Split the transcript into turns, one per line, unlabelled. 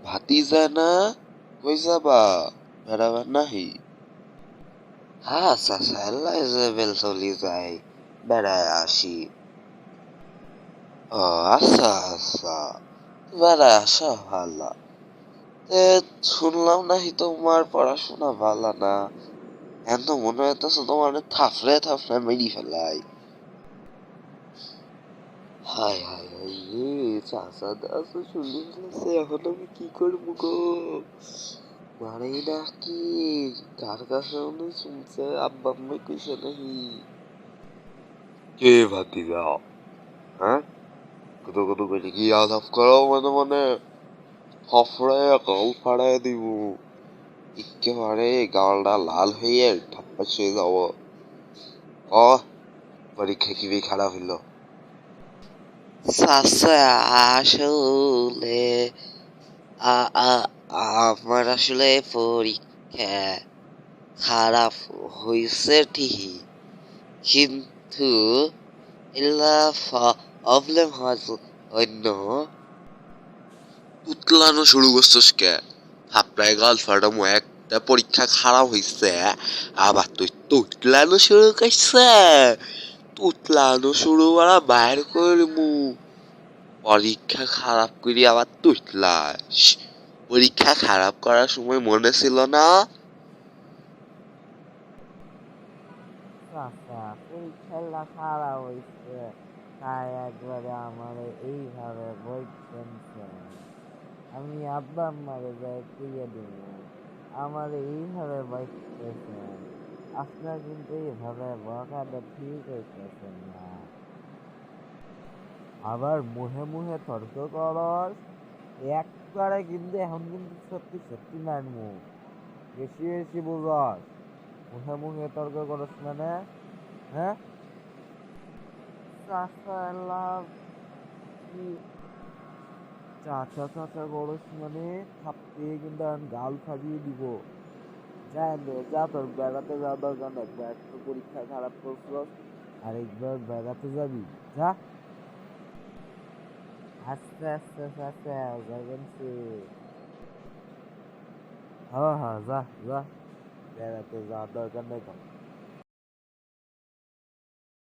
ভাতিজা না, কই যাবা? বেড়াবার নাহি? হ্যাঁ চাচা, এলাই যে বেল চলি যায়, বেড়ায় আসি। ও আচ্ছা আচ্ছা, বেড়ায় আসা ভালো। এ শুনলাম নাকি তোমার পড়াশোনা ভালো না, এখন তো মনে হইতেছে তোমার থাফড়ে থাফড়ে মেরি ফেলাই। হায় হায় হায় রে, চাচা দাসু শুনি ফেলেছে, এখন আমি কি করবো গো? মারে নাকি? কার কাছে মনে শুনছে? আব্বা আম্মাই কইছে নাকি? কে ভাতিজা? হ্যাঁ, কত কত করে কি আলাপ করো মনে মনে? ফফড়ে গাল ফাড়ায় দিব, একেবারে গালটা লাল হয়ে ঠাপ্পাস হয়ে যাব। ক, পরীক্ষা কি খারাপ হইলো? চাচা আসলে আ- আ- আমার আসলে পরীক্ষা খারাপ হয়েছে ঠিকই, কিন্তু এলা প্রবলেম হয়তো অন্য। তুতলানো শুরু করছিস কে? থাপড়ায় গাল ফাটামো, একটা পরীক্ষা খারাপ হইছে আবার তুই তুতলানো শুরু করছে? তুতলানো শুরু করা বাইর করমু। পরীক্ষা খারাপ করি আবার তুতলাস? পরীক্ষা খারাপ করার সময় মনে ছিল না?
চাচা পরীক্ষা খারাপ হয়েছে, তাই একবারে আমার এইভাবে বলছেন কেন? আমি আব্বা আম্মারে যাই কইয়া দিব, আমার এইভাবে বলতেছেন? আপনার কিন্তু এইভাবে বকাটা ঠিক হইতেছেন না। আবার মুহে মুহে তর্ক করস, একবারে কিন্তু এখন কিন্তু সত্যি সত্যি মারমু। বেশি বেশি বুঝস, মুহে মুহে তর্ক করস মানে? হ্যাঁ চাচা লাভ কি? চাচা চাচা করস মানে থাপড়িয়ে কিন্তু এখন গাল ফাটিয়ে দিব। যা নে, যা, তোর বেড়াতে যাওয়া দরকার নেই, একবার তো পরীক্ষা খারাপ করছস, আরেকবার বেড়াতে যাবি, যা। আস্তে আস্তে চাচা যাবেন সে। হ্যাঁ হ্যাঁ, যা যা, বেড়াতে যাওয়ার দরকার নেই তো।